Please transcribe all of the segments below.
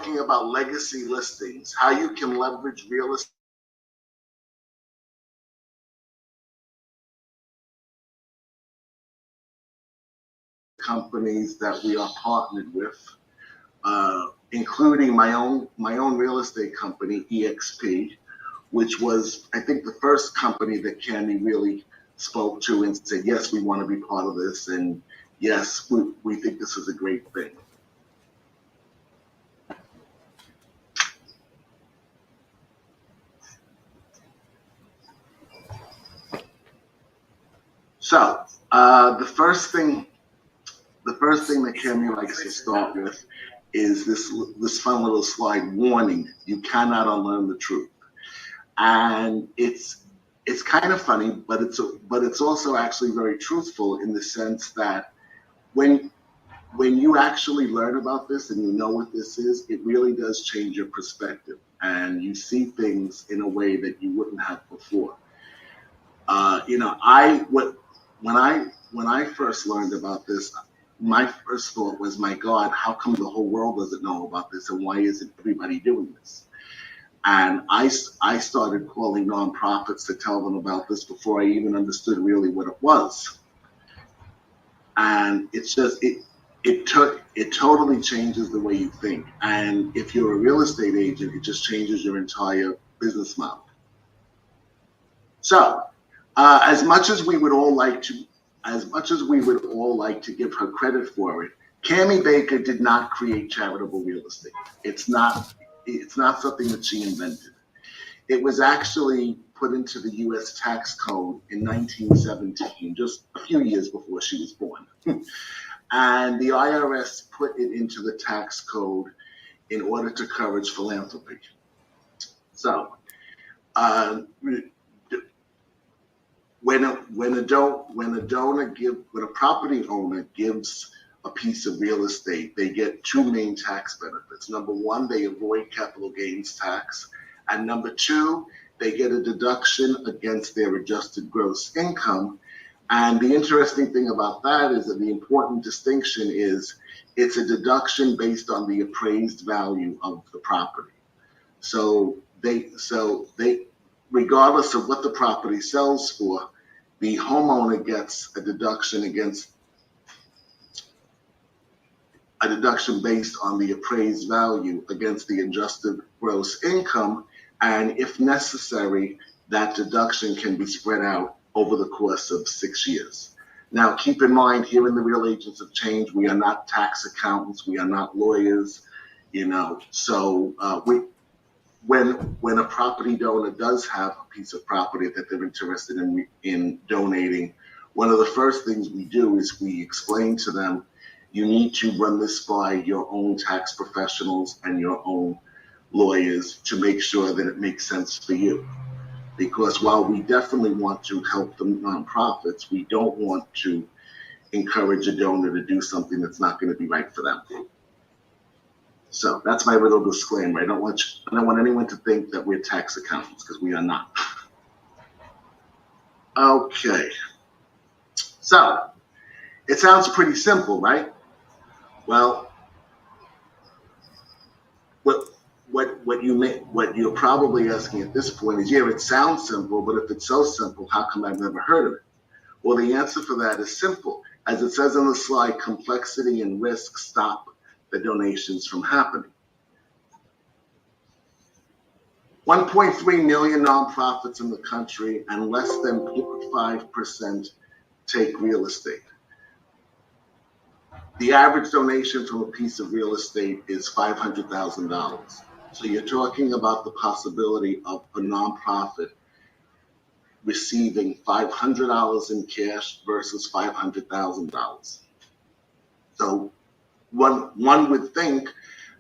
talking about legacy listings, how you can leverage real estate companies that we are partnered with, including my own real estate company, eXp, which was, I think, the first company that Cami really spoke to and said, yes, we want to be part of this, and yes, we think this is a great thing. So the first thing that Cami likes to start with is this fun little slide warning: you cannot unlearn the truth. And it's kind of funny, but it's also actually very truthful in the sense that when you actually learn about this and you know what this is, it really does change your perspective, and you see things in a way that you wouldn't have before. When I first learned about this, my first thought was, my God, how come the whole world doesn't know about this, and why isn't everybody doing this? And I started calling nonprofits to tell them about this before I even understood really what it was. And it's just, it totally changes the way you think. And if you're a real estate agent, it just changes your entire business model. So, as much as we would all like to give her credit for it, Cami Baker did not create charitable real estate. It's not something that she invented. It was actually put into the U.S. tax code in 1917, just a few years before she was born. And the IRS put it into the tax code in order to encourage philanthropy. So, when a property owner gives a piece of real estate, they get two main tax benefits. Number one, they avoid capital gains tax. And number two, they get a deduction against their adjusted gross income. And the interesting thing about that is that the important distinction is it's a deduction based on the appraised value of the property. So they regardless of what the property sells for, the homeowner gets a deduction based on the appraised value against the adjusted gross income, and if necessary, that deduction can be spread out over the course of 6 years. Now, keep in mind, here in the Real Agents of Change, we are not tax accountants, we are not lawyers, so when a property donor does have a piece of property that they're interested in donating, one of the first things we do is we explain to them, you need to run this by your own tax professionals and your own lawyers to make sure that it makes sense for you. Because while we definitely want to help the nonprofits, we don't want to encourage a donor to do something that's not going to be right for them. So that's my little disclaimer. I don't want anyone to think that we're tax accountants, because we are not. Okay. So it sounds pretty simple, right? Well, what you're probably asking at this point is, yeah, it sounds simple, but if it's so simple, how come I've never heard of it? Well, the answer for that is simple. As it says on the slide, complexity and risk stop the donations from happening. 1.3 million nonprofits in the country, and less than 0.5% take real estate. The average donation from a piece of real estate is $500,000. So you're talking about the possibility of a nonprofit receiving $500 in cash versus $500,000. So one would think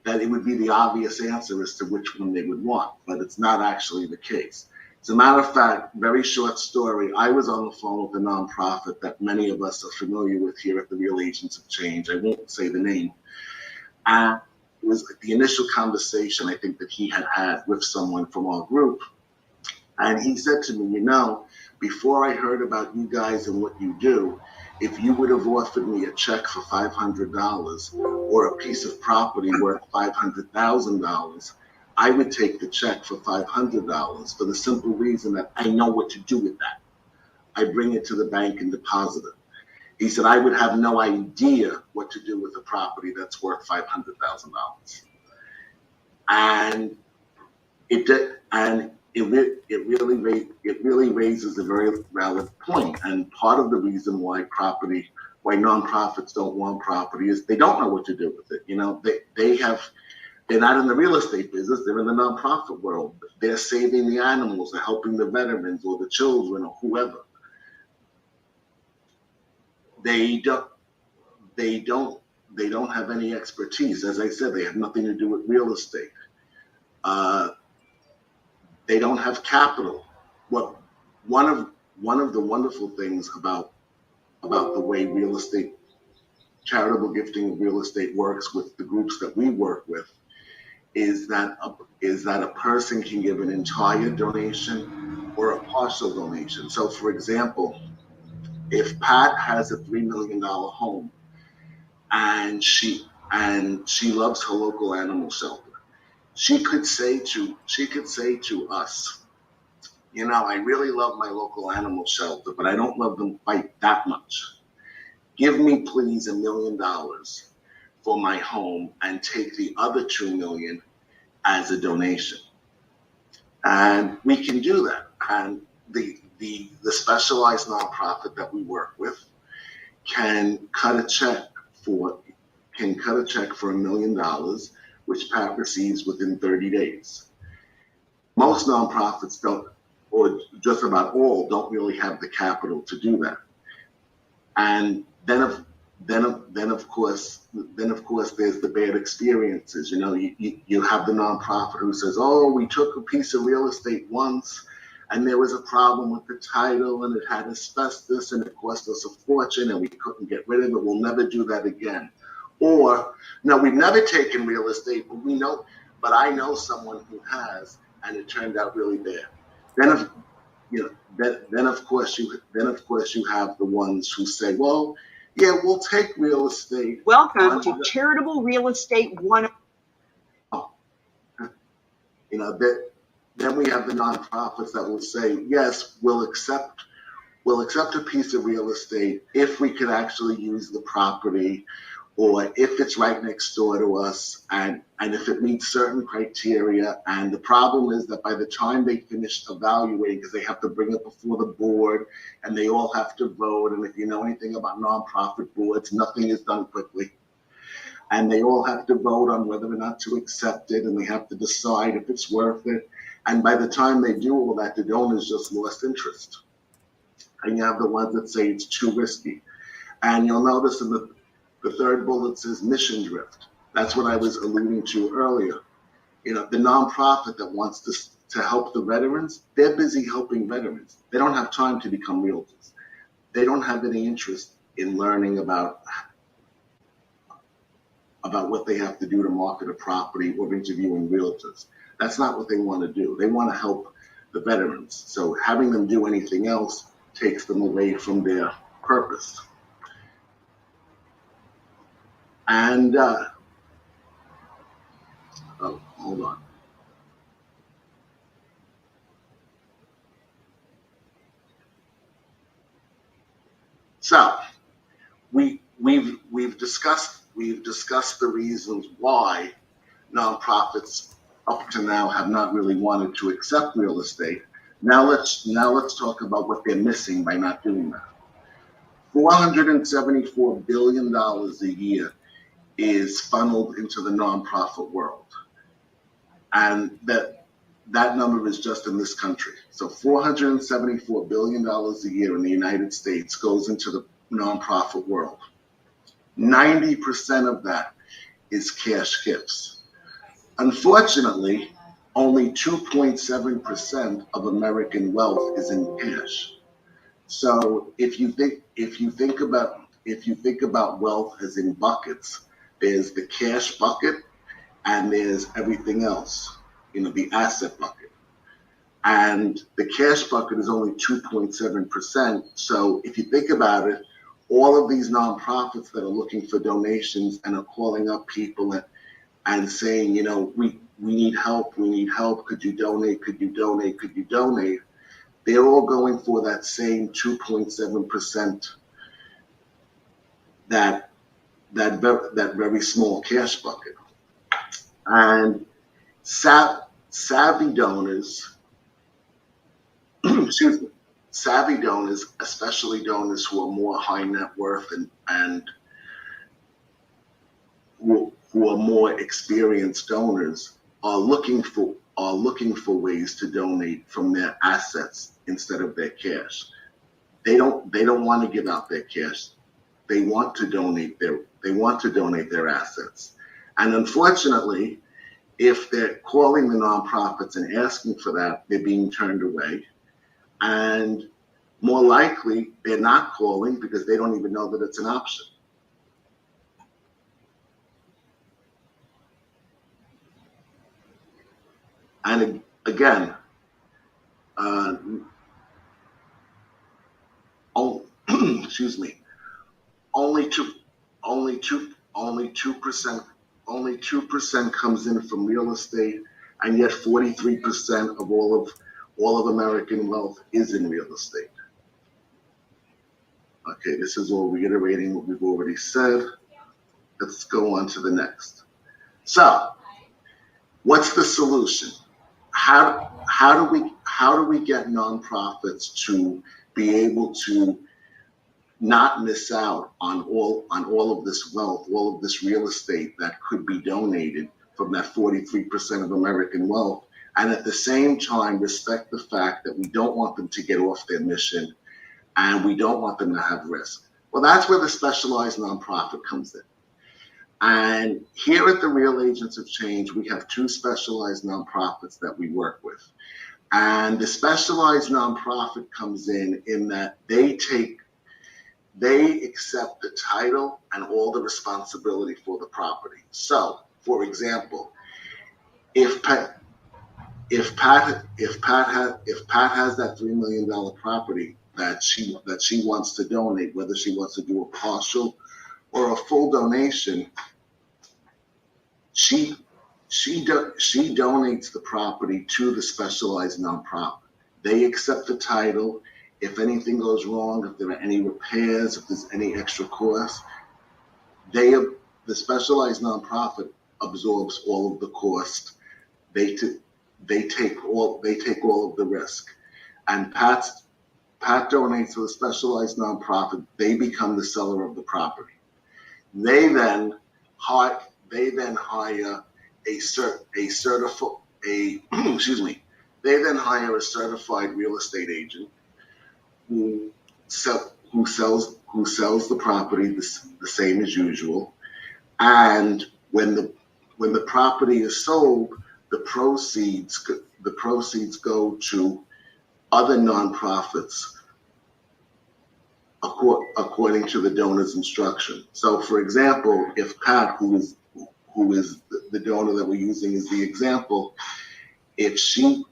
that it would be the obvious answer as to which one they would want, but it's not actually the case. As a matter of fact, very short story, I was on the phone with a nonprofit that many of us are familiar with here at the Real Agents of Change. I won't say the name. And it was the initial conversation I think that he had with someone from our group. And he said to me, before I heard about you guys and what you do, If you would have offered me a check for $500 or a piece of property worth $500,000, I would take the check for $500 for the simple reason that I know what to do with that. I bring it to the bank and deposit it. He said, I would have no idea what to do with a property that's worth $500,000. And it did, and it really raises a very valid point. And part of the reason why nonprofits don't want property is they don't know what to do with it. You know, they're not in the real estate business, they're in the nonprofit world. They're saving the animals, they're helping the veterans or the children or whoever. They don't have any expertise. As I said, they have nothing to do with real estate. They don't have capital. What one of the wonderful things about the way real estate, charitable gifting of real estate works with the groups that we work with is that a person can give an entire donation or a partial donation. So for example, if Pat has a $3 million home and she loves her local animal shelter, she could say to us, you know, I really love my local animal shelter, but I don't love them quite that much. Give me please $1 million for my home and take the other $2 million as a donation. And we can do that. And the specialized nonprofit that we work with can cut a check for $1 million, which Pat receives within 30 days. Most nonprofits don't, or just about all, don't really have the capital to do that. And then of course there's the bad experiences. You know, you have the nonprofit who says, oh, we took a piece of real estate once and there was a problem with the title and it had asbestos and it cost us a fortune and we couldn't get rid of it. We'll never do that again. Or, no, we've never taken real estate, but I know someone who has, and it turned out really bad. Then of course you have the ones who say, well, yeah, we'll take real estate. Welcome to Charitable Real Estate 1. You know, then we have the nonprofits that will say, yes, we'll accept a piece of real estate if we could actually use the property, or if it's right next door to us, and if it meets certain criteria. And the problem is that by the time they finish evaluating, because they have to bring it before the board and they all have to vote, and if you know anything about nonprofit boards, nothing is done quickly. And they all have to vote on whether or not to accept it, and they have to decide if it's worth it. And by the time they do all that, the donors just lost interest. And you have the ones that say it's too risky. And you'll notice in the third bullet says mission drift. That's what I was alluding to earlier. You know, the nonprofit that wants to help the veterans, they're busy helping veterans. They don't have time to become realtors. They don't have any interest in learning about what they have to do to market a property or interviewing realtors. That's not what they want to do. They want to help the veterans. So having them do anything else takes them away from their purpose. And, hold on. So we've discussed the reasons why nonprofits up to now have not really wanted to accept real estate. Now let's talk about what they're missing by not doing that. $474 billion a year is funneled into the nonprofit world. And that number is just in this country. So $474 billion a year in the United States goes into the nonprofit world. 90% of that is cash gifts. Unfortunately, only 2.7% of American wealth is in cash. So if you think about wealth as in buckets, there's the cash bucket and there's everything else, you know, the asset bucket. And the cash bucket is only 2.7%. So if you think about it, all of these nonprofits that are looking for donations and are calling up people and saying, we need help, could you donate, they're all going for that same 2.7%, that very small cash bucket. And savvy donors, excuse me, savvy donors, especially donors who are more high net worth and who are more experienced donors, are looking for ways to donate from their assets instead of their cash. They don't want to give out their cash. They want to donate their assets. And unfortunately, if they're calling the nonprofits and asking for that, they're being turned away. And more likely, they're not calling because they don't even know that it's an option. And again, excuse me, only 2% comes in from real estate, and yet 43% of all of American wealth is in real estate. Okay, this is all reiterating what we've already said. Let's go on to the next. So, what's the solution? How do we get nonprofits to be able to not miss out on all of this wealth, all of this real estate that could be donated from that 43% of American wealth, and at the same time respect the fact that we don't want them to get off their mission and we don't want them to have risk? Well, that's where the specialized nonprofit comes in. And here at the Real Agents of Change, we have two specialized nonprofits that we work with. And the specialized nonprofit comes in that they accept the title and all the responsibility for the property. So, for example, if Pat has that $3 million property that she wants to donate, whether she wants to do a partial or a full donation, she donates the property to the specialized nonprofit. They accept the title. If anything goes wrong, if there are any repairs, if there's any extra costs, the specialized nonprofit absorbs all of the cost. They take all of the risk. And Pat donates to the specialized nonprofit. They become the seller of the property. They then hire a certified real estate agent who sells the property the same as usual. And when the property is sold, the proceeds go to other nonprofits according to the donor's instruction. So, for example, if Pat, who is the donor that we're using as the example, if she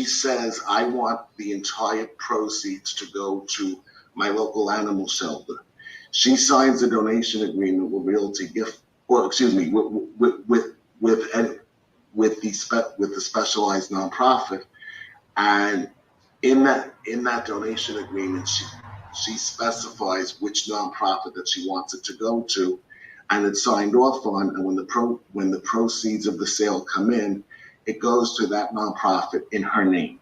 says, I want the entire proceeds to go to my local animal shelter, she signs a donation agreement with Realty with the specialized nonprofit, and in that donation agreement, she specifies which nonprofit that she wants it to go to, and it's signed off on. And when the proceeds of the sale come in, it goes to that nonprofit in her name.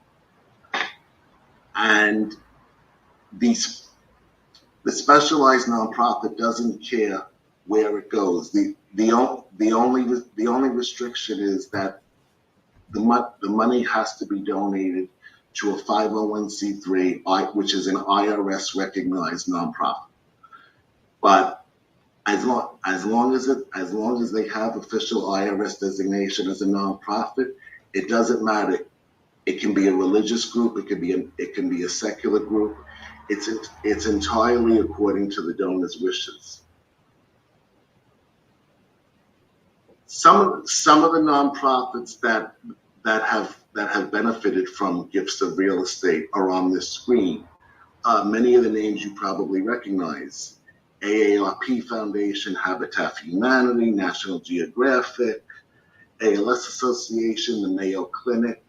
And the specialized nonprofit doesn't care where it goes. The only restriction is that the money has to be donated to a 501c3, which is an IRS recognized nonprofit. But as long as they have official IRS designation as a nonprofit, it doesn't matter. It can be a religious group. It can be a secular group. It's entirely according to the donor's wishes. Some of the nonprofits that have benefited from gifts of real estate are on this screen. many of the names you probably recognize: AARP Foundation, Habitat for Humanity, National Geographic, ALS Association, the Mayo Clinic.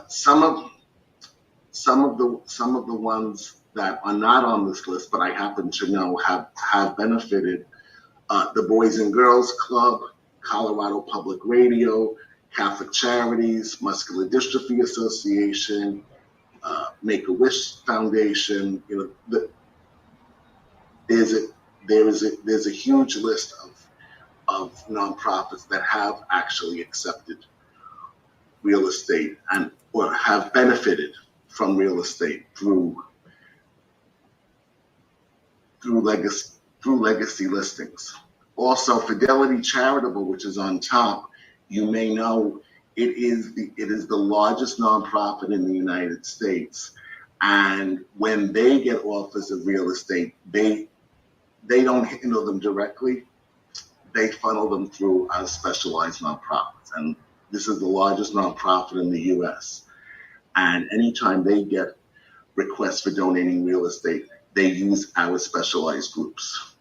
Some of the ones that are not on this list, but I happen to know have benefited: the Boys and Girls Club, Colorado Public Radio, Catholic Charities, Muscular Dystrophy Association, Make-A-Wish Foundation. There's a huge list of nonprofits that have actually accepted real estate and or have benefited from real estate through legacy listings. Also, Fidelity Charitable, which is on top, you may know it is the largest nonprofit in the United States. And when they get offers of real estate, they don't handle them directly. They funnel them through specialized nonprofits. And this is the largest nonprofit in the US. And anytime they get requests for donating real estate, they use our specialized groups.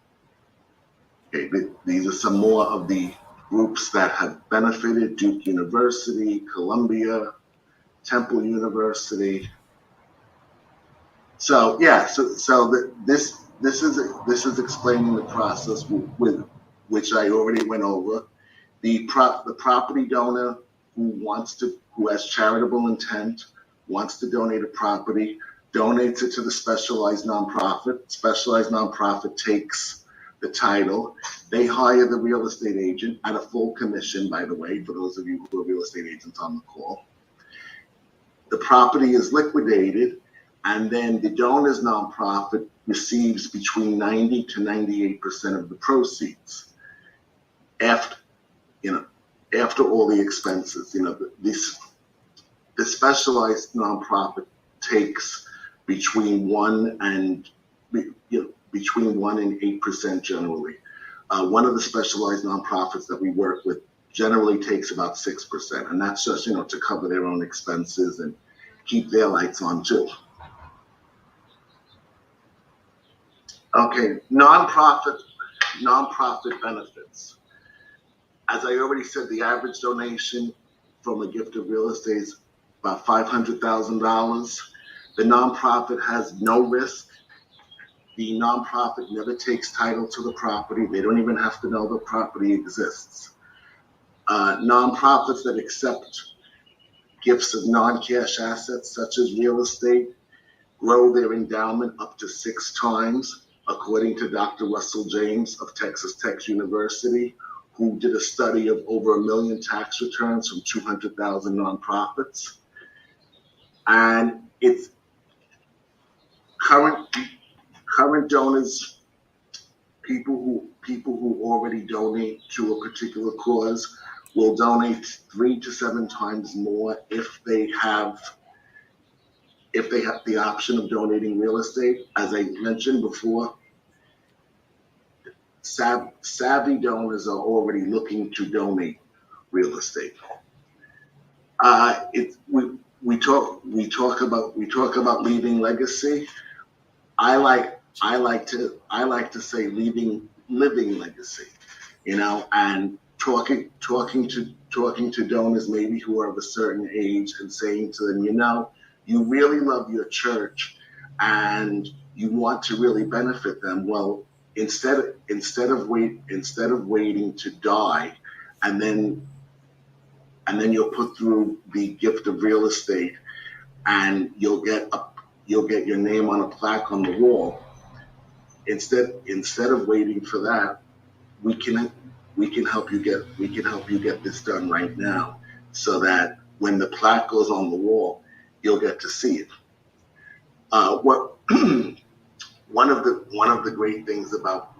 Okay, these are some more of the groups that have benefited: Duke University, Columbia, Temple University. So yeah, this is explaining the process with which I already went over. The property donor who has charitable intent, wants to donate a property, donates it to the specialized nonprofit. Specialized nonprofit takes the title. They hire the real estate agent at a full commission, by the way, for those of you who are real estate agents on the call. The property is liquidated, and then the donor's nonprofit receives between 90 to 98% of the proceeds after all the expenses. The specialized nonprofit takes between 1 and 8% generally. One of the specialized nonprofits that we work with generally takes about 6%, and that's just to cover their own expenses and keep their lights on too. Okay, nonprofit benefits. As I already said, the average donation from a gift of real estate is about $500,000. The nonprofit has no risk. The nonprofit never takes title to the property. They don't even have to know the property exists. Nonprofits that accept gifts of non-cash assets, such as real estate, grow their endowment up to 6 times, according to Dr. Russell James of Texas Tech University, who did a study of over 1 million tax returns from 200,000 nonprofits. And it's current donors, people who already donate to a particular cause, will donate 3 to 7 times more if they have the option of donating real estate. As I mentioned before, savvy donors are already looking to donate real estate. We talk about leaving legacy. I like to say living legacy, and talking to donors maybe who are of a certain age and saying to them, you really love your church and you want to really benefit them. Well, instead of waiting to die, and then you'll put through the gift of real estate, and you'll get your name on a plaque on the wall. Instead of waiting for that, we can help you get this done right now, so that when the plaque goes on the wall, you'll get to see it. One of the great things about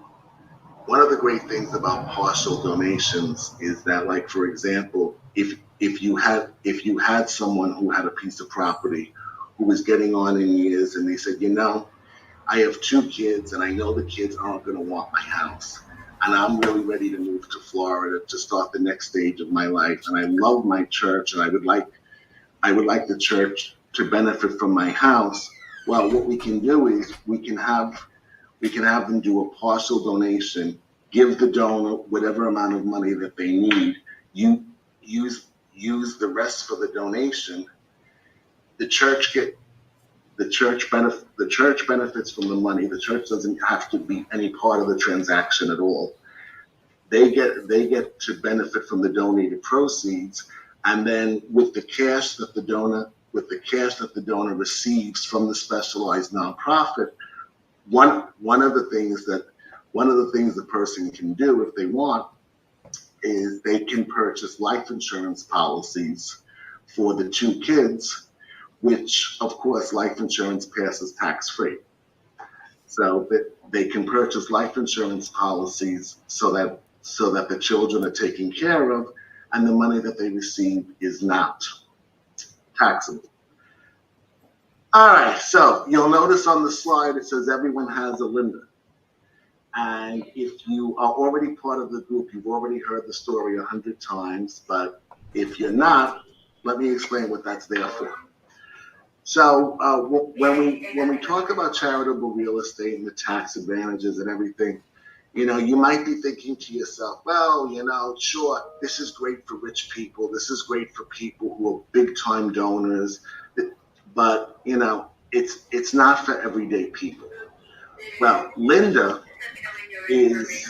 partial donations is that, like, for example, if you had someone who had a piece of property who was getting on in years, and they said, I have 2 kids, and I know the kids aren't going to want my house, and I'm really ready to move to Florida to start the next stage of my life, and I love my church, and I would like the church to benefit from my house. Well, what we can do is we can have them do a partial donation, give the donor whatever amount of money that they need. You use the rest for the donation. The church benefits from the money. The church doesn't have to be any part of the transaction at all. They get to benefit from the donated proceeds, and then with the cash that the donor receives from the specialized nonprofit, one of the things the person can do if they want is they can purchase life insurance policies for the two kids, which of course life insurance passes tax free. So that they can purchase life insurance policies so that the children are taken care of, and the money that they receive is not taxable. All right, so you'll notice on the slide it says everyone has a Linda. And if you are already part of the group, you've already heard the story 100 times, but if you're not, let me explain what that's there for. So when we talk about charitable real estate and the tax advantages and everything, you might be thinking to yourself, well, sure, this is great for rich people. This is great for people who are big time donors, but it's not for everyday people. Well, Linda is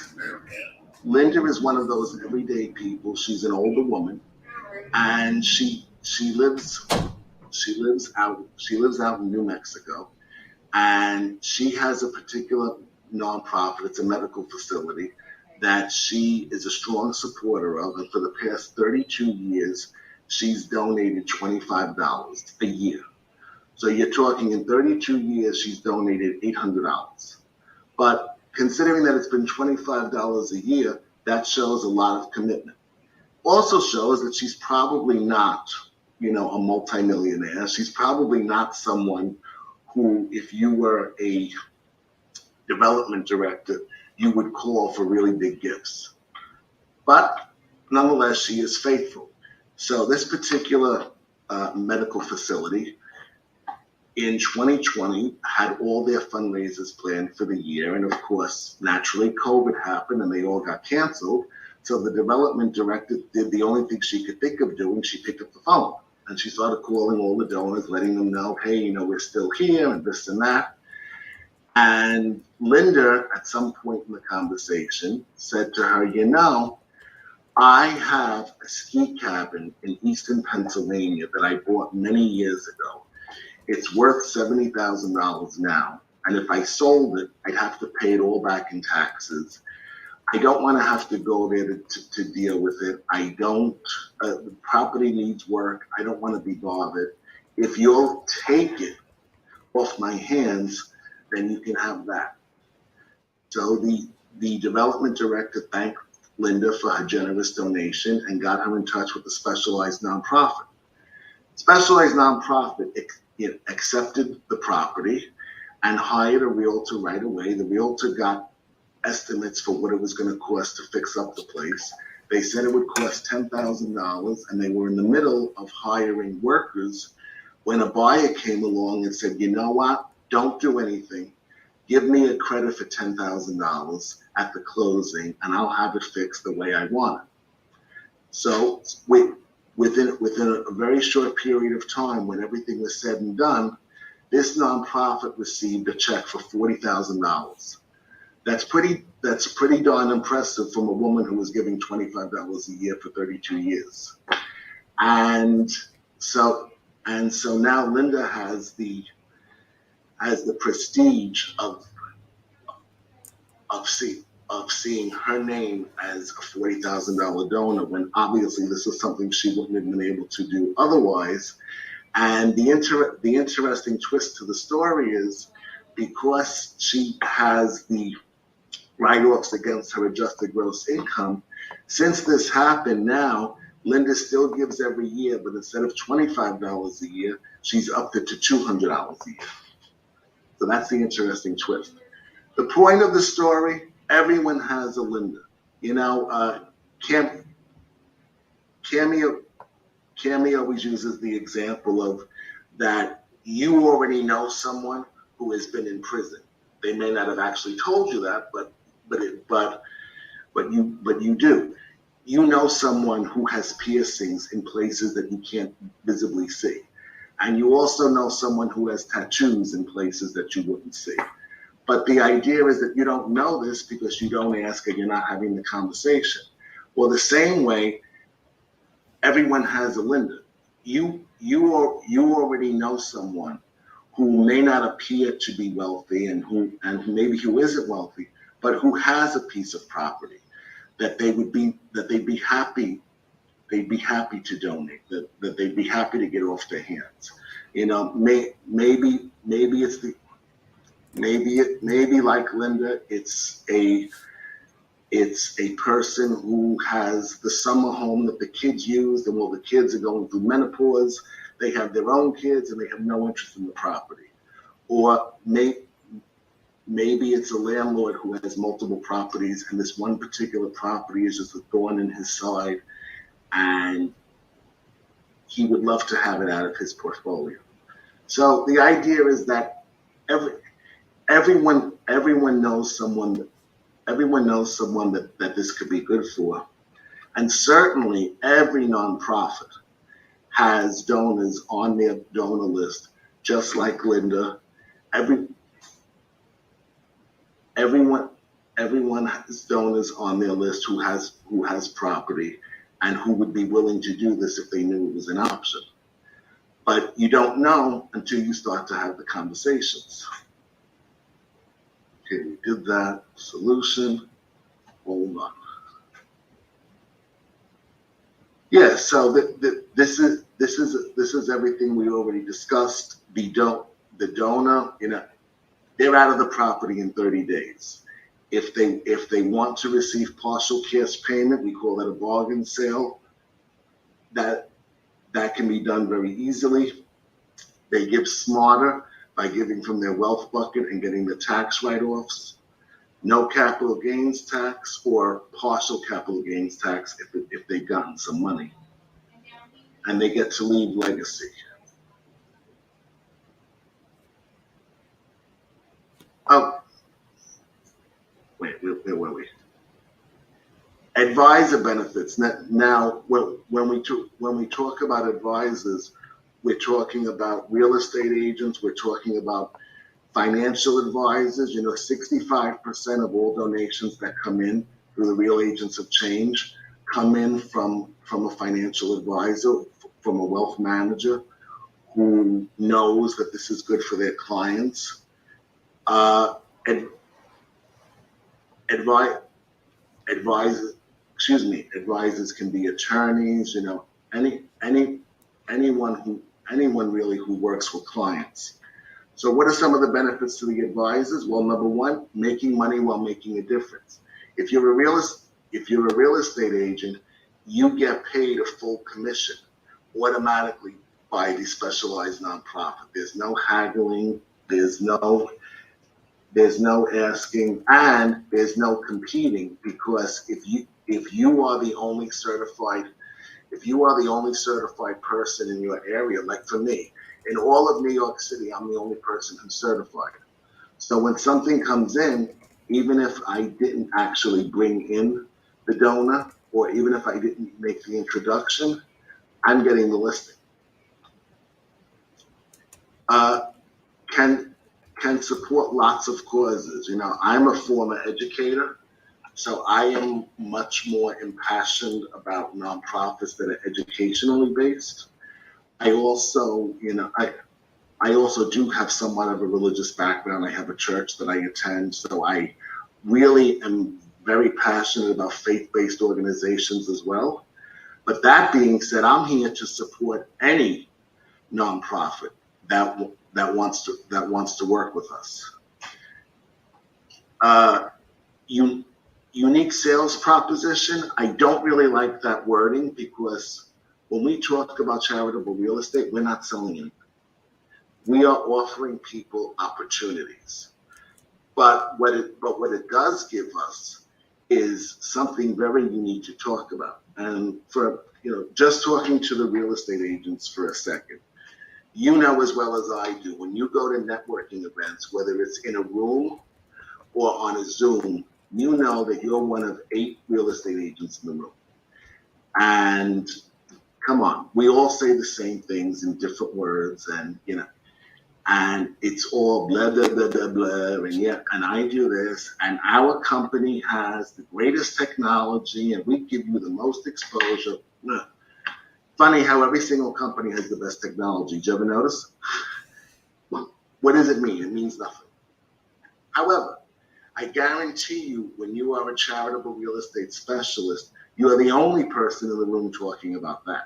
one of those everyday people. She's an older woman, and she lives out in New Mexico, and she has a particular nonprofit. It's a medical facility that she is a strong supporter of, and for the past 32 years, she's donated $25 a year. So you're talking in 32 years, she's donated $800. But considering that it's been $25 a year, that shows a lot of commitment. Also shows that she's probably not, a multimillionaire. She's probably not someone who, if you were a development director, you would call for really big gifts. But nonetheless, she is faithful. So this particular medical facility in 2020 had all their fundraisers planned for the year. And of course, naturally, COVID happened and they all got canceled. So the development director did the only thing she could think of doing. She picked up the phone and she started calling all the donors, letting them know, hey, we're still here and this and that. And Linda, at some point in the conversation, said to her, I have a ski cabin in Eastern Pennsylvania that I bought many years ago. It's worth $70,000 now. And if I sold it, I'd have to pay it all back in taxes. I don't want to have to go there to deal with it. The property needs work. I don't want to be bothered. If you'll take it off my hands, then you can have that. So the development director thanked Linda for her generous donation and got her in touch with the specialized nonprofit. Specialized nonprofit accepted the property and hired a realtor right away. The realtor got estimates for what it was going to cost to fix up the place. They said it would cost $10,000, and they were in the middle of hiring workers when a buyer came along and said, you know what, don't do anything. Give me a credit for $10,000 at the closing, and I'll have it fixed the way I want it. So within a very short period of time, when everything was said and done, this nonprofit received a check for $40,000. That's pretty darn impressive from a woman who was giving $25 a year for 32 years. And so now Linda has the prestige of seeing her name as a $40,000 donor, when obviously this is something she wouldn't have been able to do otherwise. And the interesting twist to the story is, because she has the write-offs against her adjusted gross income, since this happened now, Linda still gives every year, but instead of $25 a year, she's upped it to $200 a year. So that's the interesting twist. The point of the story, everyone has a Linda. Cami always uses the example of that you already know someone who has been in prison. They may not have actually told you that, but you do. You know someone who has piercings in places that you can't visibly see. And you also know someone who has tattoos in places that you wouldn't see. But the idea is that you don't know this because you don't ask and you're not having the conversation. Well, the same way, everyone has a Linda. You already know someone who may not appear to be wealthy and who maybe who isn't wealthy, but who has a piece of property that they'd be happy to donate, that they'd be happy to get off their hands. You know, maybe it's the maybe like Linda, it's a person who has the summer home that the kids use, and while the kids are going through menopause, they have their own kids and they have no interest in the property. Or maybe it's a landlord who has multiple properties and this one particular property is just a thorn in his side and he would love to have it out of his portfolio. So the idea is that everyone knows someone that this could be good for. And certainly every nonprofit has donors on their donor list, just like Linda. Everyone has donors on their list who has property and who would be willing to do this if they knew it was an option. But you don't know until you start to have the conversations. Okay, we did that. Solution. Hold on. Yeah, so this is everything we already discussed. The donor, they're out of the property in 30 days. If they want to receive partial cash payment, we call that a bargain sale. That can be done very easily. They give smarter by giving from their wealth bucket and getting the tax write-offs. No capital gains tax or partial capital gains tax if they've gotten some money. And they get to leave legacy. Oh, wait, where were we? Advisor benefits. Now, when we talk about advisors, we're talking about real estate agents. We're talking about financial advisors. 65% of all donations that come in through the Real Agents of Change come in from a financial advisor, from a wealth manager who knows that this is good for their clients. Advisors can be attorneys, anyone really who works with clients. So what are some of the benefits to the advisors? Well, number one, making money while making a difference. If you're a real estate agent, you get paid a full commission automatically by the specialized nonprofit. There's no haggling, there's no asking, and there's no competing, because if you are the only certified person in your area, like for me, in all of New York City, I'm the only person who's certified. So when something comes in, even if I didn't actually bring in the donor, or even if I didn't make the introduction, I'm getting the listing. Can support lots of causes. I'm a former educator, so I am much more impassioned about nonprofits that are educationally based. I also do have somewhat of a religious background. I have a church that I attend, so I really am very passionate about faith-based organizations as well. But that being said, I'm here to support any nonprofit that wants to work with us. Unique sales proposition. I don't really like that wording, because when we talk about charitable real estate, we're not selling anything. We are offering people opportunities. But what it does give us is something very unique to talk about. And for just talking to the real estate agents for a second, You know as well as I do, when you go to networking events, whether it's in a room or on a Zoom, you know that you're one of 8 real estate agents in the room. And come on, we all say the same things in different words, and and it's all blah blah blah blah blah, and yeah, and I do this, and our company has the greatest technology, and we give you the most exposure. Funny how every single company has the best technology. Did you ever notice? What does it mean? It means nothing. However, I guarantee you, when you are a charitable real estate specialist, you are the only person in the room talking about that.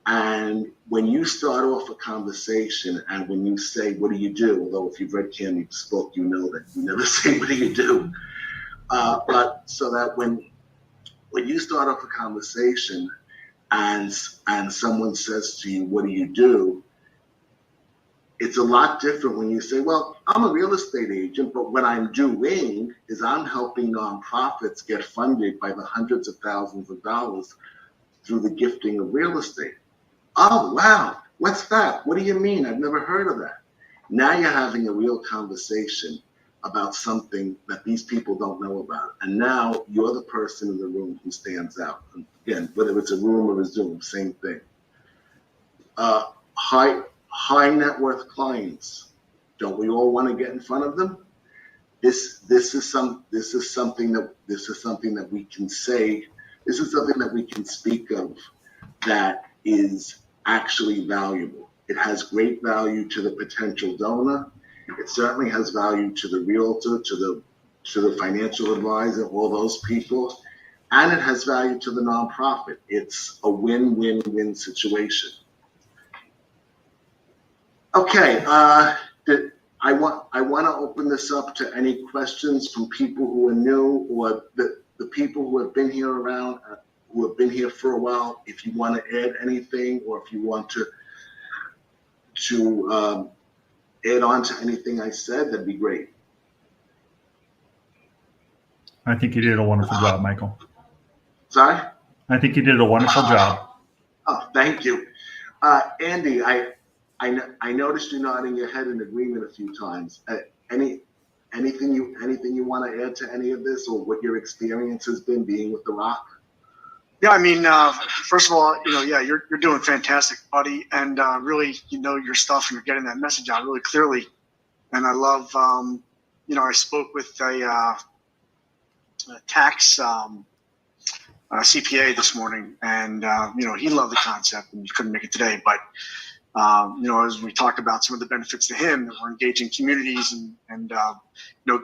And when you start off a conversation and when you say, what do you do? Although if you've read Cammy's book, you know that you never say, what do you do? But so that when you start off a conversation and someone says to you, what do you do? It's a lot different when you say, well, I'm a real estate agent, but what I'm doing is I'm helping nonprofits get funded by the hundreds of thousands of dollars through the gifting of real estate. Oh, wow. What's that? What do you mean? I've never heard of that. Now you're having a real conversation about something that these people don't know about. And now you're the person in the room who stands out. And again, whether it's a room or a Zoom, same thing. High net worth clients. Don't we all want to get in front of them? This is something that we can say. This is something that we can speak of that is actually valuable. It has great value to the potential donor. It certainly has value to the realtor, to the financial advisor, all those people, and it has value to the nonprofit. It's a win-win-win situation. Okay, I want to open this up to any questions from people who are new or the people who have been here around, who have been here for a while. If you want to add anything, or if you want to add on to anything I said, that'd be great. I think you did a wonderful job, Michael. Sorry? I think you did a wonderful job. Oh, thank you. Andy, I noticed you nodding your head in agreement a few times. Anything you want to add to any of this, or what your experience has been being with The Rock? Yeah, I mean, first of all, you're doing fantastic, buddy, and really, your stuff, and you're getting that message out really clearly. And I love, I spoke with a tax CPA this morning, and he loved the concept, and he couldn't make it today, but as we talked about some of the benefits to him, that we're engaging communities and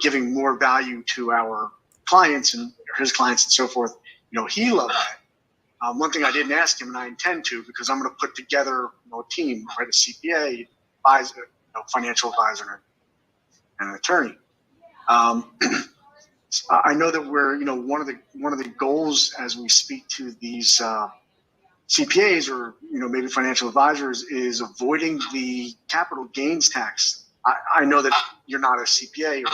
giving more value to our clients and his clients and so forth. He loved that. One thing I didn't ask him, and I intend to, because I'm going to put together a team, right? A CPA, advisor, financial advisor, and an attorney. I know that we're, one of the goals as we speak to these CPAs or maybe financial advisors is avoiding the capital gains tax. I know that you're not a CPA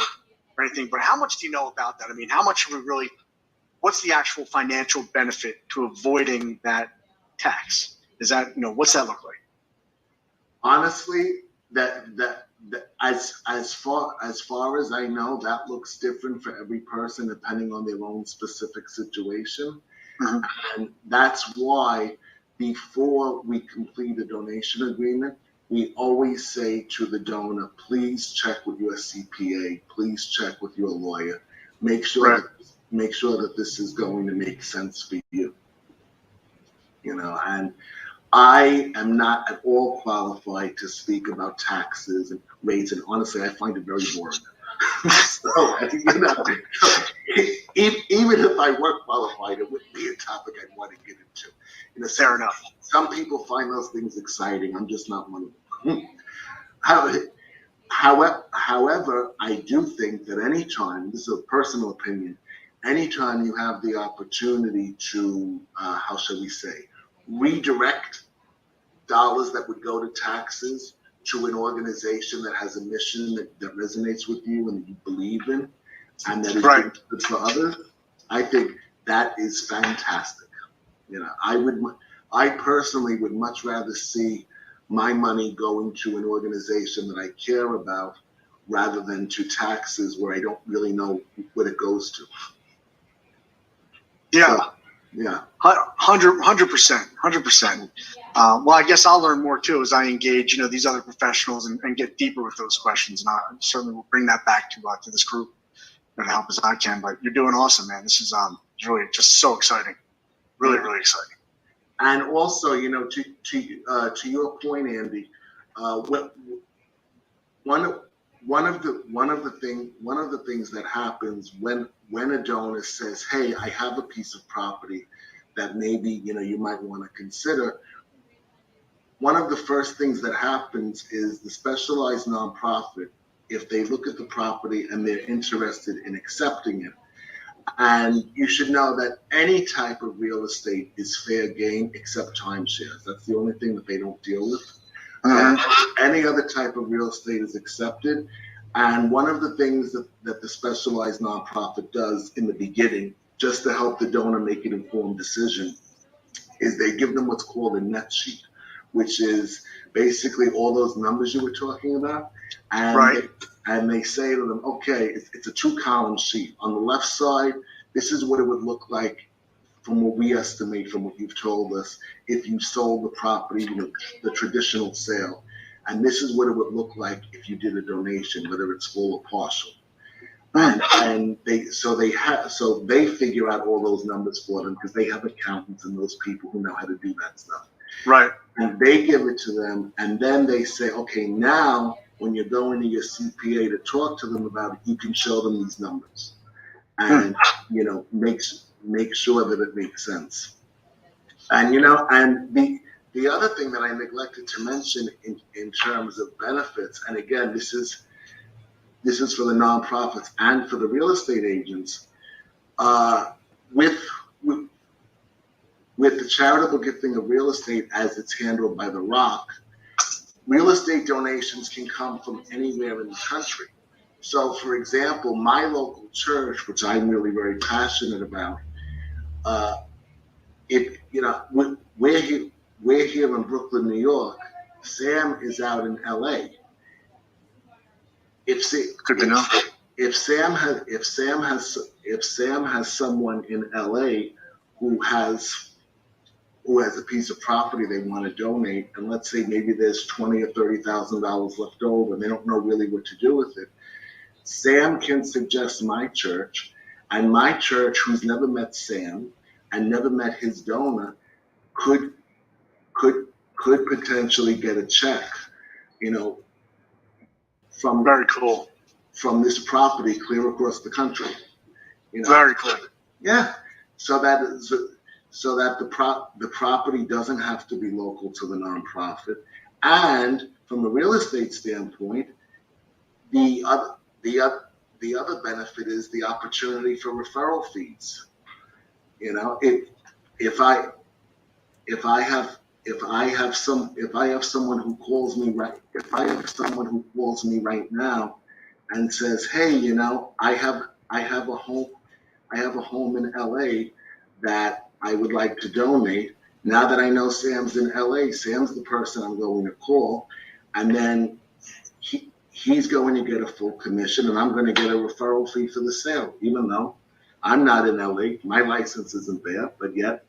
or anything, but how much do you know about that? I mean, how much are we really? What's the actual financial benefit to avoiding that tax? Is that what's that look like? Honestly, that as far as I know, that looks different for every person depending on their own specific situation. Mm-hmm. And that's why before we complete a donation agreement, we always say to the donor, please check with your CPA, please check with your lawyer, make sure that this is going to make sense for you. And I am not at all qualified to speak about taxes and rates, and honestly, I find it very boring. So, even if I were qualified, it wouldn't be a topic I'd want to get into. Fair enough. Some people find those things exciting. I'm just not one of them. However, I do think that anytime, this is a personal opinion, anytime you have the opportunity to, how shall we say, redirect dollars that would go to taxes to an organization that has a mission that resonates with you and that you believe in, and that is good for others, I think that is fantastic. I personally would much rather see my money going to an organization that I care about rather than to taxes where I don't really know what it goes to. Yeah. So, yeah. 100%. Well, I guess I'll learn more too as I engage, these other professionals and get deeper with those questions. And I certainly will bring that back to this group to help as I can. But you're doing awesome, man. This is really just so exciting. Really, really exciting. And also, to your point, Andy, one of the things that happens when a donor says, "Hey, I have a piece of property that maybe you might want to consider." One of the first things that happens is the specialized nonprofit, if they look at the property and they're interested in accepting it. And you should know that any type of real estate is fair game except timeshares. That's the only thing that they don't deal with. Any other type of real estate is accepted. And one of the things that the specialized nonprofit does in the beginning, just to help the donor make an informed decision, is they give them what's called a net sheet, which is basically all those numbers you were talking about. And right. They say to them, okay, it's a 2-column sheet. On the left side, this is what it would look like from what we estimate, from what you've told us, if you sold the property, the traditional sale. And this is what it would look like if you did a donation, whether it's full or partial. And they figure out all those numbers for them because they have accountants and those people who know how to do that stuff. Right. And they give it to them, and then they say, okay, now when you're going to your CPA to talk to them about it, you can show them these numbers, and make sure that it makes sense. And and the other thing that I neglected to mention in terms of benefits, and again, this is for the nonprofits and for the real estate agents, with the charitable gifting of real estate as it's handled by The Rock, real estate donations can come from anywhere in the country. So, for example, my local church, which I'm really very passionate about, we're here in Brooklyn, New York. Sam is out in LA. If Sam has someone in LA who has a piece of property they want to donate, and let's say maybe there's $20,000 or $30,000 left over, and they don't know really what to do with it, Sam can suggest my church, and my church, who's never met Sam and never met his donor, could potentially get a check, from Very cool. From this property clear across the country. Very cool. Yeah, so that the property doesn't have to be local to the nonprofit, and from a real estate standpoint, the other benefit is the opportunity for referral fees. If I have someone who calls me right now and says, hey, I have a home in LA that I would like to donate. Now that I know Sam's in LA, Sam's the person I'm going to call, and then he's going to get a full commission, and I'm going to get a referral fee for the sale, even though I'm not in LA, my license isn't there, but yet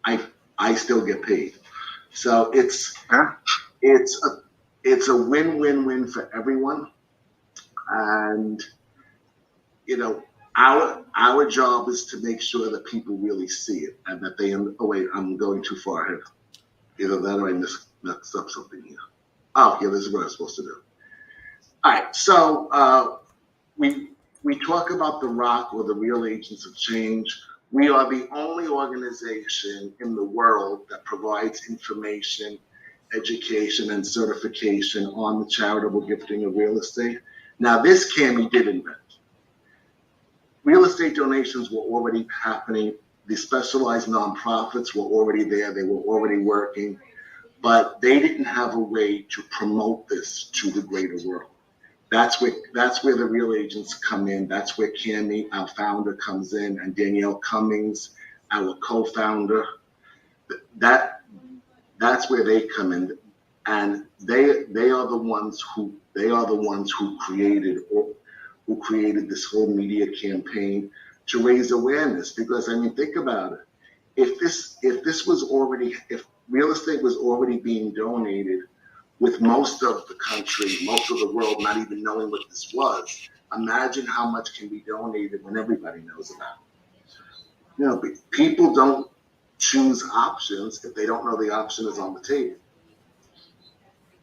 I still get paid. So it's a win-win-win for everyone, and our job is to make sure that people really see it and that they. Oh wait, I'm going too far ahead. Either that or I messed up something here. Oh yeah, this is what I'm supposed to do. All right, so we talk about The Rock, or the Real Agents of Change. We are the only organization in the world that provides information, education, and certification on the charitable gifting of real estate. Now, this Cammie did invent. Real estate donations were already happening. The specialized nonprofits were already there. They were already working, but they didn't have a way to promote this to the greater world. That's where the real agents come in. That's where Cammie, our founder, comes in, and Danielle Cummings, our co-founder. That's where they come in, and they are the ones who created this whole media campaign to raise awareness. Because I mean, think about it. If real estate was already being donated, with most of the country, most of the world not even knowing what this was, imagine how much can be donated when everybody knows about it. You know, people don't choose options if they don't know the option is on the table.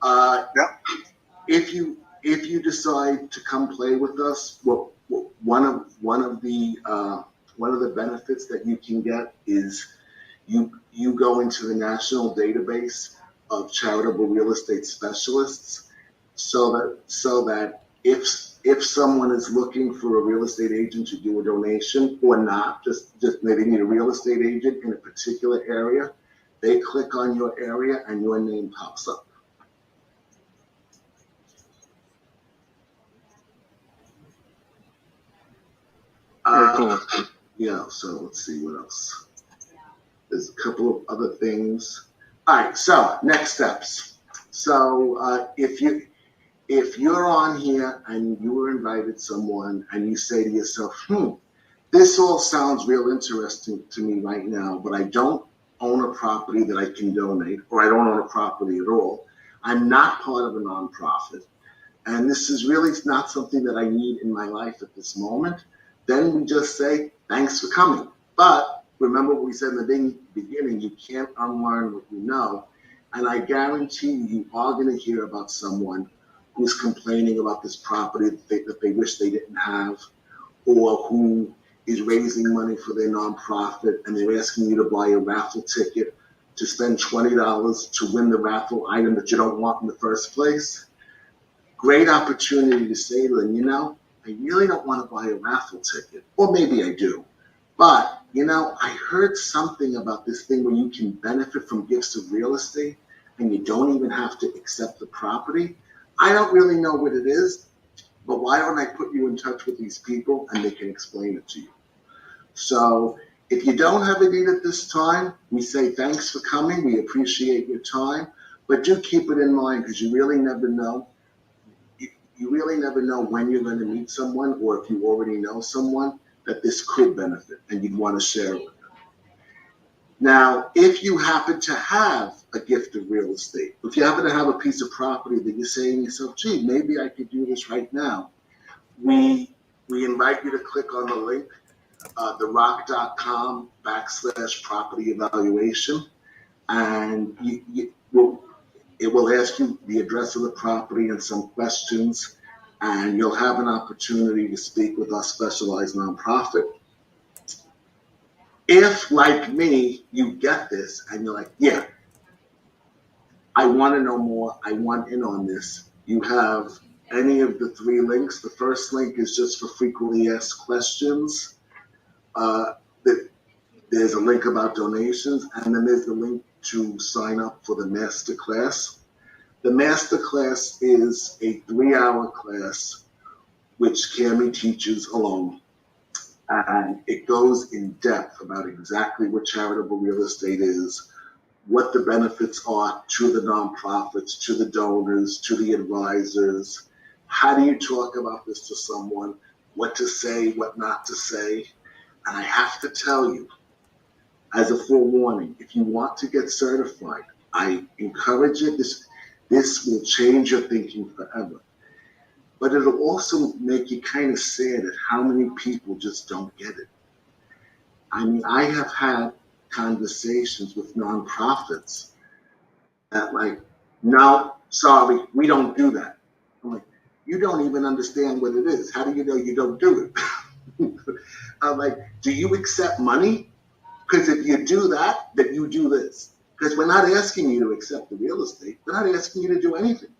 Yep. If you decide to come play with us, well, one of the benefits that you can get is you go into the national database of charitable real estate specialists, so that if someone is looking for a real estate agent to do a donation or not, just maybe need a real estate agent in a particular area, they click on your area and your name pops up. Very cool. Yeah, so let's see what else. There's a couple of other things. All right, so next steps. So if you're on here and you were invited someone and you say to yourself, this all sounds real interesting to me right now, but I don't own a property that I can donate, or I don't own a property at all. I'm not part of a nonprofit, and this is really not something that I need in my life at this moment. Then we just say, thanks for coming. But remember what we said in the beginning, you can't unlearn what you know. And I guarantee you are going to hear about someone who's complaining about this property that they wish they didn't have, or who is raising money for their nonprofit and they're asking you to buy a raffle ticket to spend $20 to win the raffle item that you don't want in the first place. Great opportunity to say to them, you know, I really don't want to buy a raffle ticket, or maybe I do, but you know, I heard something about this thing where you can benefit from gifts of real estate and you don't even have to accept the property. I don't really know what it is, but why don't I put you in touch with these people and they can explain it to you. So if you don't have a need at this time, we say thanks for coming. We appreciate your time, but do keep it in mind, because you really never know. You really never know when you're going to meet someone, or if you already know someone that this could benefit and you'd want to share it with them. Now, if you happen to have a gift of real estate, if you happen to have a piece of property that you're saying to yourself, gee, maybe I could do this right now, we invite you to click on the link, therock.com/property evaluation, and it will ask you the address of the property and some questions, and you'll have an opportunity to speak with our specialized nonprofit. If, like me, you get this and you're like, yeah, I want to know more, I want in on this, you have any of the three links. The first link is just for frequently asked questions. There's a link about donations, and then there's the link to sign up for the masterclass. The masterclass is a 3-hour class which Cami teaches alone. And it goes in depth about exactly what charitable real estate is, what the benefits are to the nonprofits, to the donors, to the advisors. How do you talk about this to someone? What to say, what not to say. And I have to tell you, as a forewarning, if you want to get certified, I encourage it. This will change your thinking forever. But it'll also make you kind of sad at how many people just don't get it. I mean, I have had conversations with nonprofits that like, no, sorry, we don't do that. I'm like, you don't even understand what it is. How do you know you don't do it? I'm like, do you accept money? Because if you do that, then you do this. Because we're not asking you to accept the real estate. We're not asking you to do anything.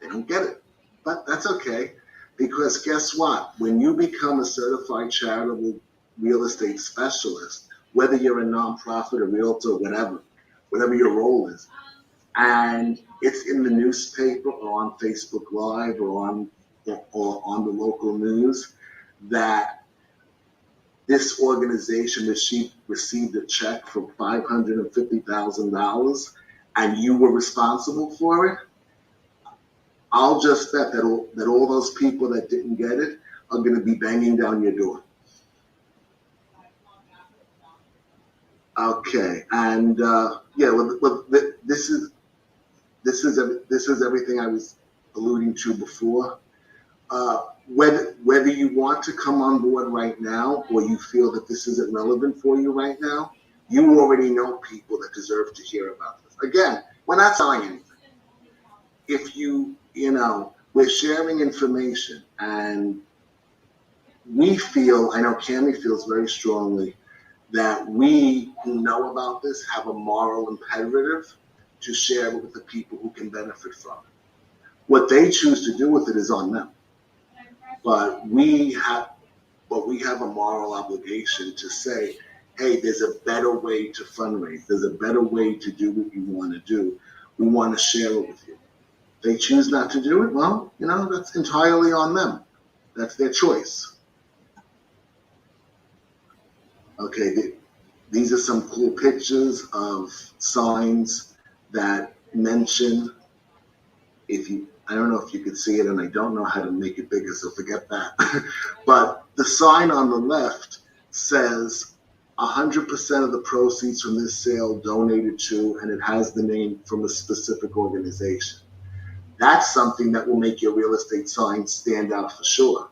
They don't get it. But that's okay. Because guess what? When you become a certified charitable real estate specialist, whether you're a nonprofit, a realtor, whatever your role is, and it's in the newspaper or on Facebook Live or on the local news, that this organization received a check for $550,000 and you were responsible for it, I'll just bet that all those people that didn't get it are going to be banging down your door. Okay, and this is everything I was alluding to before. Whether you want to come on board right now or you feel that this isn't relevant for you right now, you already know people that deserve to hear about this. Again, we're not selling anything. If we're sharing information, and we feel, I know Cammie feels very strongly, that we who know about this have a moral imperative to share it with the people who can benefit from it. What they choose to do with it is on them. But we have a moral obligation to say, hey, there's a better way to fundraise. There's a better way to do what you want to do. We want to share it with you. If they choose not to do it, well, that's entirely on them. That's their choice. Okay, these are some cool pictures of signs that mention, I don't know if you could see it, and I don't know how to make it bigger, so forget that. But the sign on the left says 100% of the proceeds from this sale donated to, and it has the name from a specific organization. That's something that will make your real estate sign stand out for sure.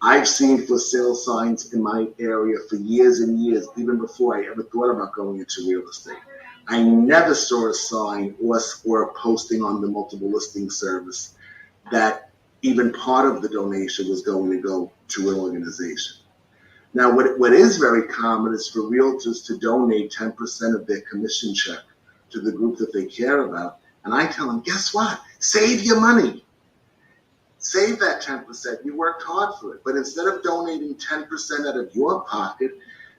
I've seen for sale signs in my area for years and years, even before I ever thought about going into real estate. I never saw a sign or a posting on the multiple listing service that even part of the donation was going to go to an organization. Now, what is very common is for realtors to donate 10% of their commission check to the group that they care about. And I tell them, guess what? Save your money. Save that 10%. You worked hard for it. But instead of donating 10% out of your pocket,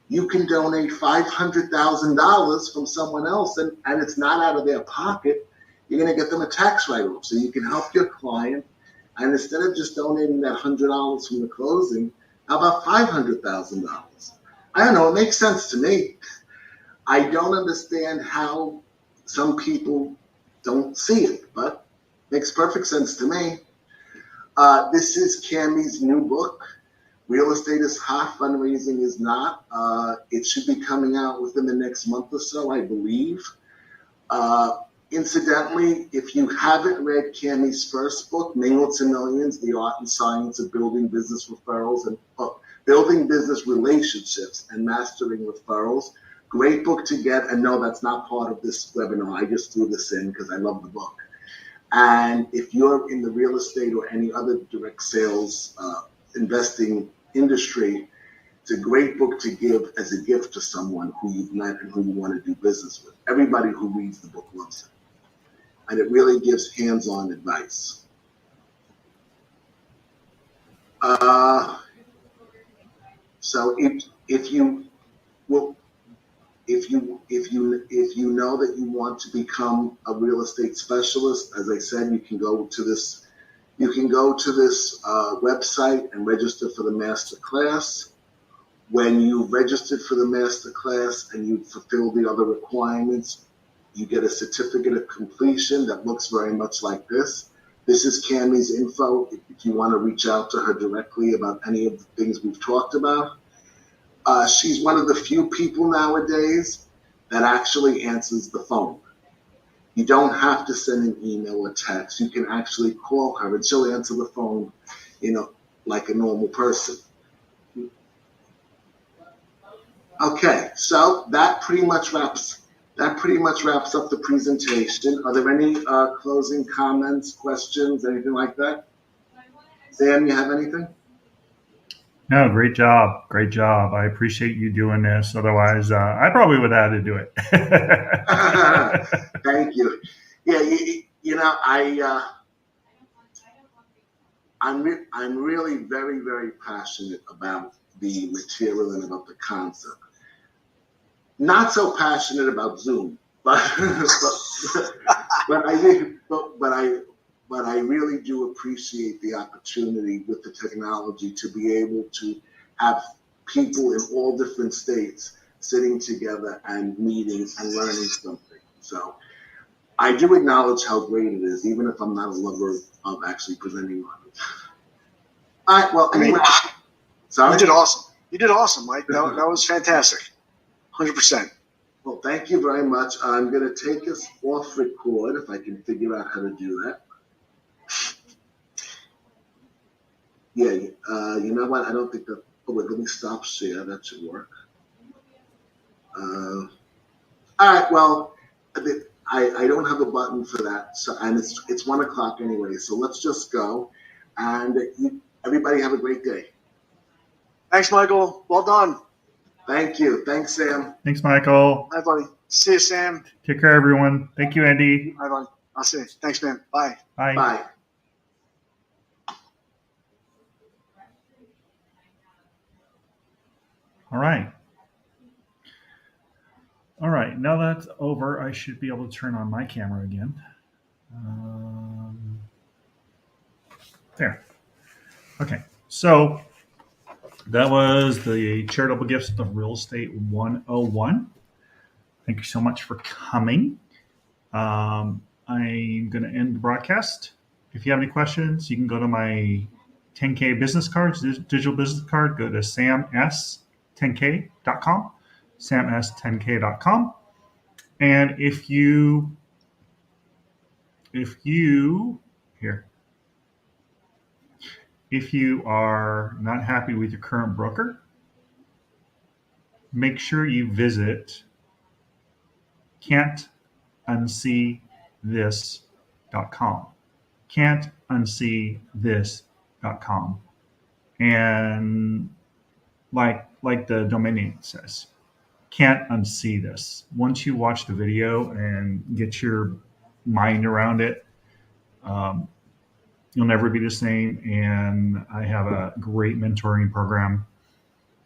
you can donate $500,000 from someone else, and it's not out of their pocket. You're going to get them a tax write-off. So you can help your client. And instead of just donating that $100 from the closing, how about $500,000? I don't know. It makes sense to me. I don't understand how some people don't see it, but it makes perfect sense to me. This is Cammie's new book. Real Estate is Hot, Fundraising is Not. It should be coming out within the next month or so, I believe. Incidentally, if you haven't read Cammie's first book, Mingle to Millions, The Art and Science of Building Business Referrals and Building Business Relationships and Mastering Referrals, great book to get. And no, that's not part of this webinar. I just threw this in because I love the book. And if you're in the real estate or any other direct sales investing industry, it's a great book to give as a gift to someone who you've met and who you want to do business with. Everybody who reads the book loves it. And it really gives hands-on advice. So if you know that you want to become a real estate specialist, as I said, you can go to this website and register for the master class. When you've registered for the master class and you fulfill the other requirements, you get a certificate of completion that looks very much like this. This is Cammie's info if you want to reach out to her directly about any of the things we've talked about. She's one of the few people nowadays that actually answers the phone. You don't have to send an email or text. You can actually call her and she'll answer the phone, like a normal person. Okay, so that pretty much wraps up the presentation. Are there any closing comments, questions, anything like that? Sam, you have anything? No, great job. Great job. I appreciate you doing this. Otherwise, I probably would have had to do it. Thank you. Yeah, I'm really very, very passionate about the material and about the concept. Not so passionate about Zoom, but I really do appreciate the opportunity with the technology to be able to have people in all different states sitting together and meeting and learning something. So I do acknowledge how great it is, even if I'm not a lover of actually presenting on it. All right, well, anyway. Sorry? You did awesome. You did awesome, Mike. That was fantastic. 100%. Well, thank you very much. I'm going to take us off record if I can figure out how to do that. Yeah, you know what? I don't think that. Oh, wait, let me stop share. That should work. All right, well, I don't have a button for that, so and it's 1 o'clock anyway. So let's just go, and everybody have a great day. Thanks, Michael. Well done. Thank you. Thanks, Sam. Thanks, Michael. Bye, buddy. See you, Sam. Take care, everyone. Thank you, Andy. Bye, buddy. I'll see you. Thanks, man. Bye. Bye. Bye. All right. All right. Now that's over, I should be able to turn on my camera again. There. Okay. So that was the charitable gifts of real estate 101. Thank you so much for coming. I'm going to end the broadcast. If you have any questions, you can go to my 10K business cards, digital business card. Go to sams10k.com, sams10k.com. And if you are not happy with your current broker, make sure you visit can'tunseethis.com. Can'tunseethis.com. And like the domain name says, can't unsee this. Once you watch the video and get your mind around it, you'll never be the same. And I have a great mentoring program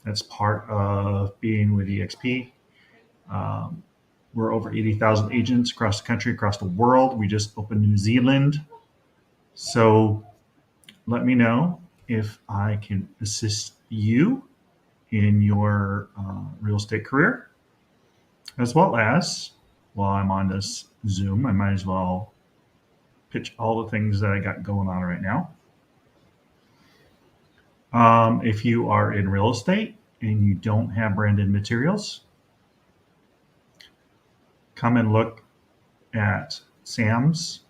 that's part of being with eXp. We're over 80,000 agents across the country, across the world. We just opened New Zealand. So let me know if I can assist you in your real estate career, as well as, while I'm on this Zoom, I might as well pitch all the things that I got going on right now. If you are in real estate and you don't have branded materials, come and look at SAMS,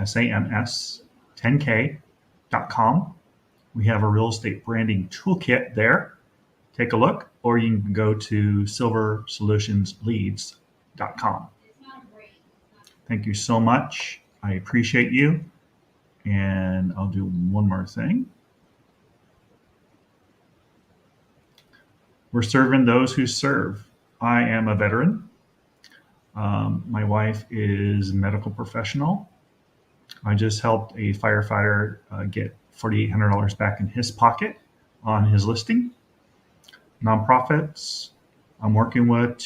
SAMS 10K.com. We have a real estate branding toolkit there. Take a look, or you can go to silversolutionsleads.com. Thank you so much. I appreciate you. And I'll do one more thing. We're serving those who serve. I am a veteran. My wife is a medical professional. I just helped a firefighter get $4,800 back in his pocket on his listing. Nonprofits I'm working with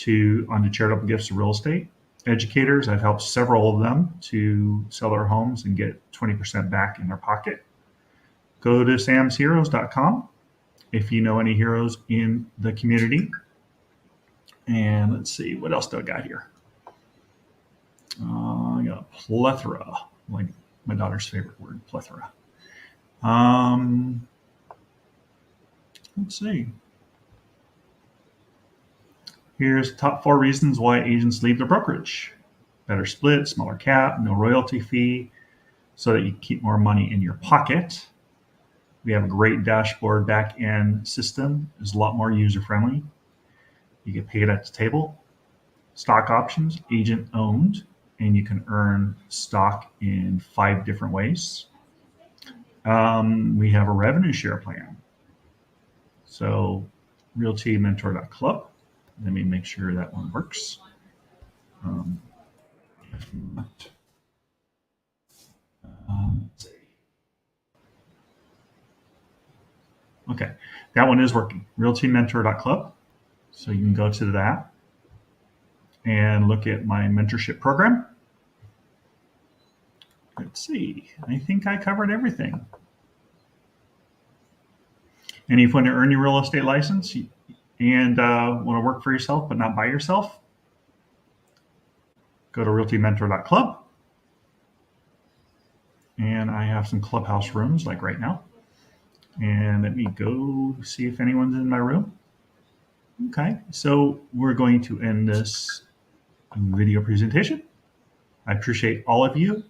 on the charitable gifts of real estate. Educators, I've helped several of them to sell their homes and get 20% back in their pocket. Go to samsheroes.com if you know any heroes in the community. And let's see, what else do I got here? I got a plethora, like my daughter's favorite word, plethora. Let's see. Here's the top 4 reasons why agents leave their brokerage. Better split, smaller cap, no royalty fee, so that you keep more money in your pocket. We have a great dashboard back-end system. It's a lot more user-friendly. You get paid at the table. Stock options, agent-owned, and you can earn stock in 5 different ways. We have a revenue share plan. So realtymentor.club. Let me make sure that one works. If not, let's see. Okay, that one is working. realtymentor.club. So you can go to that and look at my mentorship program. Let's see. I think I covered everything. And if you want to earn your real estate license, and want to work for yourself but not by yourself, go to realtymentor.club. And I have some clubhouse rooms like right now. And let me go see if anyone's in my room. Okay, so we're going to end this video presentation. I appreciate all of you.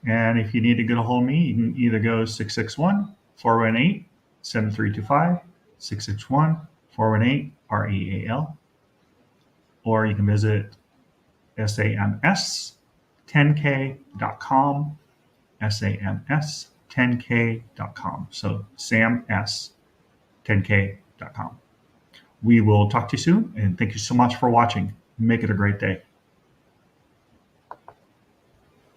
And if you need to get a hold of me, you can either go 661-418-7325, 661-418-REAL, or you can visit sams10k.com, sams10k.com. So sams10k.com. We will talk to you soon, and thank you so much for watching. Make it a great day.